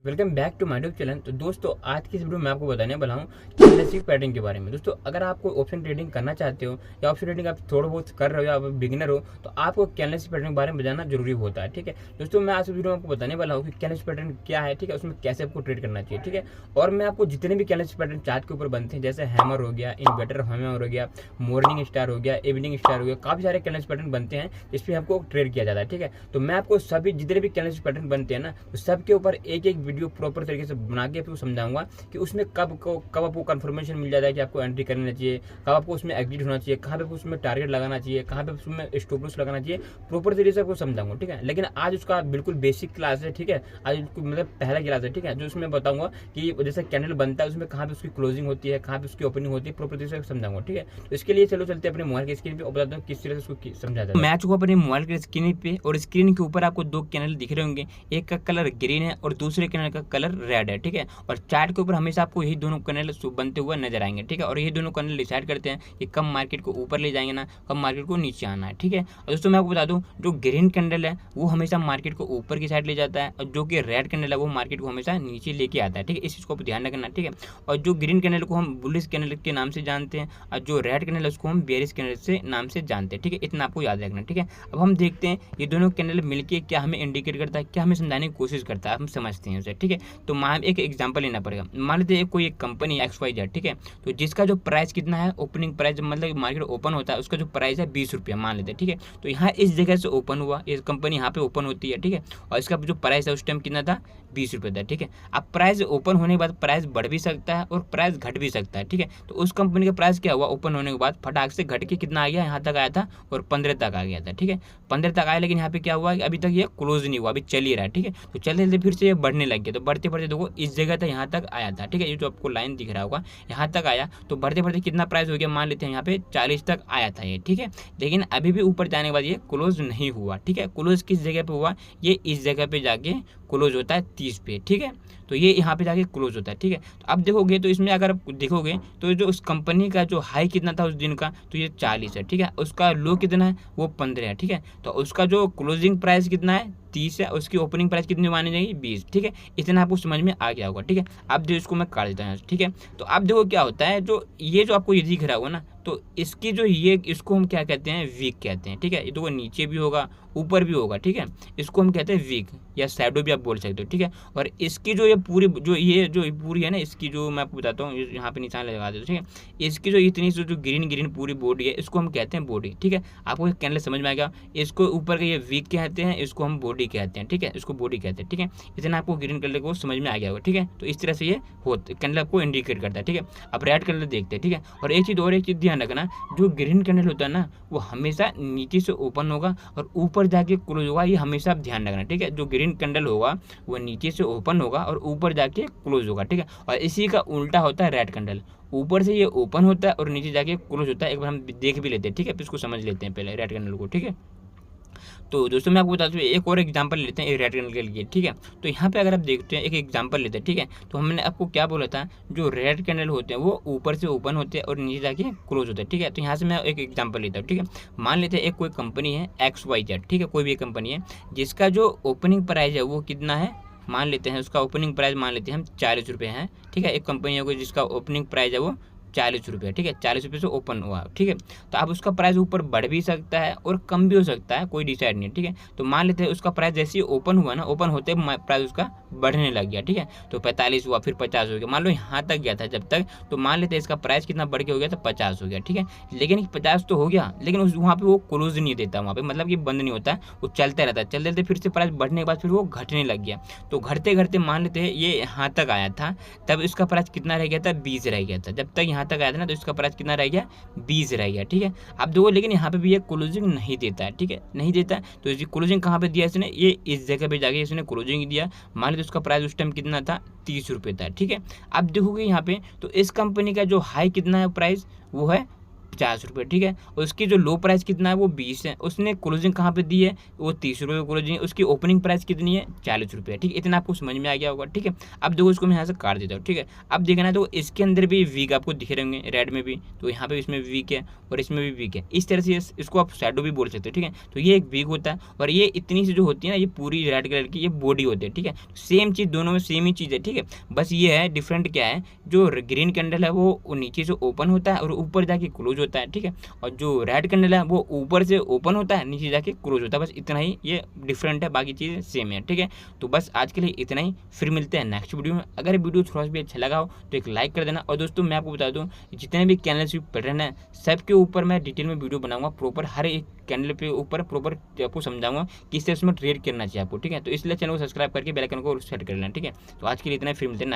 Welcome back to my YouTube channel. तो दोस्तों आज की इस वीडियो में आपको बताने वाला हूँ कैंडलस्टिक पैटर्न के बारे में। दोस्तों अगर आपको ऑप्शन ट्रेडिंग करना चाहते हो या ऑप्शन ट्रेडिंग आप थोड़ा बहुत कर रहे हो या आप बिगिनर हो तो आपको कैंडलस्टिक पैटर्न के बारे में जानना जरूरी होता है। ठीक है दोस्तों, मैं आज वीडियो में आपको बताने वाला हूँ कि कैंडलस्टिक पैटर्न क्या है, ठीक है, उसमें कैसे आपको ट्रेड करना चाहिए। ठीक है, और मैं आपको जितने भी कैंडलस्टिक पैटर्न चार्ट के ऊपर बनते हैं जैसे हैमर हो गया, इन्वर्टर हैमर हो गया, मॉर्निंग स्टार हो गया, इवनिंग स्टार हो गया, काफी सारे कैंडलस्टिक पैटर्न बनते हैं जिस पे आपको ट्रेड किया जाता है। ठीक है, तो मैं आपको सभी जितने भी कैंडलस्टिक पैटर्न बनते हैं ना तो सबके ऊपर एक एक वीडियो प्रॉपर तरीके से बना के आपको समझाऊंगा कि उसमें कब आपको कंफर्मेशन मिल जाता है कि आपको एंट्री करना चाहिए, कब आपको उसमें एग्जिट होना चाहिए, कहाँ पे उसमें टारगेट लगाना चाहिए, कहाँ पे उसमें स्टॉप लॉस लगाना चाहिए, प्रॉपर तरीके से आपको समझाऊंगा। ठीक है, लेकिन आज उसका बिल्कुल बेसिक क्लास है। ठीक है, आज मतलब पहला क्लास है। ठीक है, जो उसमें बताऊंगा कि जैसे कैंडल बनता है उसमें कहाँ पे उसकी क्लोजिंग होती है, कहाँ पे उसकी ओपनिंग होती है, प्रॉपर तरीके से समझाऊंगा। ठीक है, तो इसके लिए चलो चलते अपने मोबाइल की स्क्रीन पे और बताता हूँ किस तरह से उसको समझा जाता है। मैच को अपने मोबाइल की स्क्रीन पे और स्क्रीन के ऊपर आपको दो कैंडल दिख रहे होंगे, एक का कलर ग्रीन है और दूसरे कैंडल का कलर रेड है। ठीक है, और चार्ट के ऊपर हमेशा आपको यही दोनों कैंडल बनते हुए नजर आएंगे। ठीक है, और ये दोनों कैंडल डिसाइड करते हैं कि कब मार्केट को ऊपर ले जाएंगे ना कब मार्केट को नीचे आना है। ठीक है, और दोस्तों मैं आपको बता दूं जो ग्रीन कैंडल है वो हमेशा मार्केट को ऊपर की साइड ले जाता है और जो कि रेड कैंडल है वो मार्केट को हमेशा नीचे लेके आता है। ठीक है, इस चीज को ध्यान रखना। ठीक है, और जो ग्रीन कैंडल को हम बुलिश कैंडल के नाम से जानते हैं और जो रेड कैंडल है उसको हम बेरिश कैंडल से नाम से जानते हैं। ठीक है, इतना आपको याद रखना। ठीक है, अब हम देखते हैं ये दोनों कैंडल मिलकर क्या हमें इंडिकेट करता है, क्या हमें समझाने की कोशिश करता है, हम समझते हैं उसे। ठीक है, तो एक एग्जाम्पल लेना पड़ेगा। मान लेते हैं कोई एक कंपनी XYZ, ठीक है, तो जिसका जो प्राइस कितना है, ओपनिंग प्राइस मतलब मार्केट ओपन होता है उसका जो प्राइस है 20 रुपया मान लेते हैं। ठीक है, तो यहाँ इस जगह से ओपन हुआ, ये कंपनी यहाँ पे ओपन होती है। ठीक है, और इसका जो प्राइस है उस टाइम कितना था, 20 रुपये था। ठीक है, अब प्राइस ओपन होने के बाद प्राइस बढ़ भी सकता है और प्राइस घट भी सकता है। ठीक है, तो उस कंपनी का प्राइस क्या हुआ, ओपन होने के बाद फटाक से घट के कितना आ गया, यहाँ तक आया था और 15 तक आ गया था। ठीक है, 15 तक आया, लेकिन यहाँ पे क्या हुआ, अभी तक ये क्लोज नहीं हुआ, अभी चल ही रहा है। ठीक है, तो चलते चलते फिर से ये बढ़ने लग गया, तो बढ़ते बढ़ते देखो इस जगह तक यहाँ तक आया था। ठीक है, ये जो आपको लाइन दिख रहा होगा यहाँ तक आया, तो बढ़ते बढ़ते कितना प्राइस हो गया, मान लेते हैं यहाँ पे 40 तक आया था ये। ठीक है, लेकिन अभी भी ऊपर जाने के बाद ये क्लोज नहीं हुआ। ठीक है, क्लोज किस जगह पे हुआ, ये इस जगह पे जाके क्लोज होता है 30 पे। ठीक है, तो ये यहाँ पे जाके क्लोज होता है। ठीक है, तो अब देखोगे तो इसमें अगर आप देखोगे तो जो उस कंपनी का जो हाई कितना था उस दिन का, तो ये 40 है। ठीक है, उसका लो कितना है, वो 15 है। ठीक है, तो उसका जो क्लोजिंग प्राइस कितना है, 30 है, उसकी ओपनिंग प्राइस कितनी मानी जाएगी, 20। ठीक है, इतना आपको समझ में आ गया होगा। ठीक है, अब जो इसको मैं काट देता हूँ। ठीक है, तो अब देखो क्या होता है, जो ये जो आपको ये दिख रहा होगा ना, तो इसकी जो ये इसको हम क्या कहते हैं, वीक कहते हैं। ठीक है, ये तो नीचे भी होगा ऊपर भी होगा। ठीक है, इसको हम कहते हैं वीक या शैडो भी आप बोल सकते हो। ठीक है, और इसकी जो ये पूरी जो पूरी है ना, इसकी जो मैं आपको बताता हूँ, यहाँ पे निशान लगा देता हूँ। ठीक है, इसकी जो इतनी जो ग्रीन ग्रीन पूरी बॉडी है इसको हम कहते हैं बॉडी। ठीक है, आपको कैंडल समझ में आएगा, इसको ऊपर का ये वीक कहते हैं, इसको हम बॉडी कहते हैं। ठीक है, इसको बॉडी कहते हैं। ठीक है, इतना आपको ग्रीन कलर को समझ में आ गया होगा। ठीक है, तो इस तरह से ये कैंडल आपको इंडिकेट करता है। ठीक है, अब रेड कलर देखते हैं। ठीक है, और एक चीज़ ध्यान रखना, जो ग्रीन कैंडल होता है ना वो हमेशा नीचे से ओपन होगा और ऊपर जाके क्लोज होगा, ये हमेशा आप ध्यान रखना। ठीक है, जो ग्रीन कैंडल होगा वो नीचे से ओपन होगा और ऊपर जाके क्लोज होगा। ठीक है, और इसी का उल्टा होता है रेड कैंडल, ऊपर से ये ओपन होता है और नीचे जाके क्लोज होता है। एक बार हम देख भी लेते हैं। ठीक है, इसको समझ लेते हैं पहले रेड कैंडल को। ठीक है, तो दोस्तों मैं आपको बता दूँ एक और एग्जांपल लेते हैं रेड कैंडल के लिए। ठीक है, तो यहाँ पे अगर आप देखते हैं एक एग्जांपल लेते हैं। ठीक है, तो हमने आपको क्या बोला था, जो रेड कैंडल होते हैं वो ऊपर से ओपन होते हैं और नीचे जाके क्लोज होते हैं। ठीक है, तो यहाँ से मैं एक एग्जांपल लेता हूँ। ठीक है, मान लेते हैं एक कोई कंपनी है XYZ। ठीक है, कोई भी कंपनी है जिसका जो ओपनिंग प्राइस है वो कितना है, मान लेते हैं उसका ओपनिंग प्राइस मान लेते हैं हम 40 रुपये है। ठीक है, एक कंपनी है जिसका ओपनिंग प्राइस है वो 40 रुपये। ठीक है, 40 रुपये से ओपन हुआ। ठीक है, तो अब उसका प्राइस ऊपर बढ़ भी सकता है और कम भी हो सकता है, कोई डिसाइड नहीं है। ठीक है, तो मान लेते हैं उसका प्राइस जैसे ही ओपन हुआ ना, ओपन होते प्राइस उसका बढ़ने लग गया। ठीक है, तो 45 हुआ, फिर 50 हो गया, मान लो यहाँ तक गया था जब तक, तो मान लेते हैं इसका प्राइस कितना बढ़ के हो गया था, 50 हो गया। ठीक है, लेकिन 50 तो हो गया, लेकिन वहाँ पे वो क्लोज नहीं देता, वहाँ पे मतलब कि बंद नहीं होता, वो चलता रहता है। चलते चलते फिर से प्राइस बढ़ने के बाद फिर वो घटने लग गया, तो घटते घटते मान लेते हैं ये यहाँ तक आया था, तब इसका प्राइस कितना रह गया था, 20 रह गया था। जब तक यहाँ तक आया था ना तो इसका प्राइस कितना रह गया, 20 रह गया। ठीक है, अब देखो लेकिन यहाँ पे भी ये क्लोजिंग नहीं देता है। ठीक है, नहीं देता है, तो इसकी क्लोजिंग कहाँ पे दिया इसने, ये इस जगह पे जाके इसने क्लोजिंग दिया। मान लीजिए उसका प्राइस उस टाइम कितना था, 30 रुपये था। ठीक है, अब देखोगे यहाँ पे तो इस कंपनी का जो हाई कितना है प्राइस, वो है ₹50, ठीक है। उसकी जो लो प्राइस कितना है वो 20 है। उसने क्लोजिंग कहाँ पे दी है, वो ₹30 क्लोजिंग, उसकी ओपनिंग प्राइस कितनी है, ₹40, ठीक है। इतना आपको समझ में आ गया होगा, ठीक है। अब देखो इसको मैं यहाँ से काट देता हूँ, ठीक है। अब देखना तो इसके अंदर भी वीक आपको दिख रहे होंगे, रेड में भी, तो यहाँ पे इसमें वीक है और इसमें भी वीक है। इस तरह से इसको आप शैडो भी बोल सकते हो, ठीक है। तो ये एक वीक होता है और ये इतनी सी जो होती है ना, ये पूरी रेड कलर की ये बॉडी होती है, ठीक है। सेम चीज़, दोनों में सेम ही चीज़ है, ठीक है। बस ये है डिफरेंट क्या है, जो ग्रीन कैंडल है वो नीचे से ओपन होता है और ऊपर जाके क्लोज होता है, ठीक है। और जो रेड कैंडल है वो ऊपर से ओपन होता है, नीचे जाके क्लोज होता है। बस इतना ही ये डिफरेंट है, बाकी चीज़ें सेम है, ठीक है। तो बस आज के लिए इतना ही, फिर मिलते हैं नेक्स्ट वीडियो में। अगर वीडियो थोड़ा सा भी अच्छा लगा हो तो एक लाइक कर देना। और दोस्तों मैं आपको बता दूं, जितने भी कैंडल स्विच पैटर्न है सबके ऊपर मैं डिटेल में वीडियो बनाऊंगा, प्रॉपर हर एक कैंडल पे ऊपर प्रॉपर आपको समझाऊंगा किस तरह उसमें ट्रेड करना चाहिए आपको, ठीक है। तो इसलिए चैनल को सब्सक्राइब करके बेल आइकन को सेट कर लेना, ठीक है। तो आज के लिए इतना ही, फिर मिलते हैं।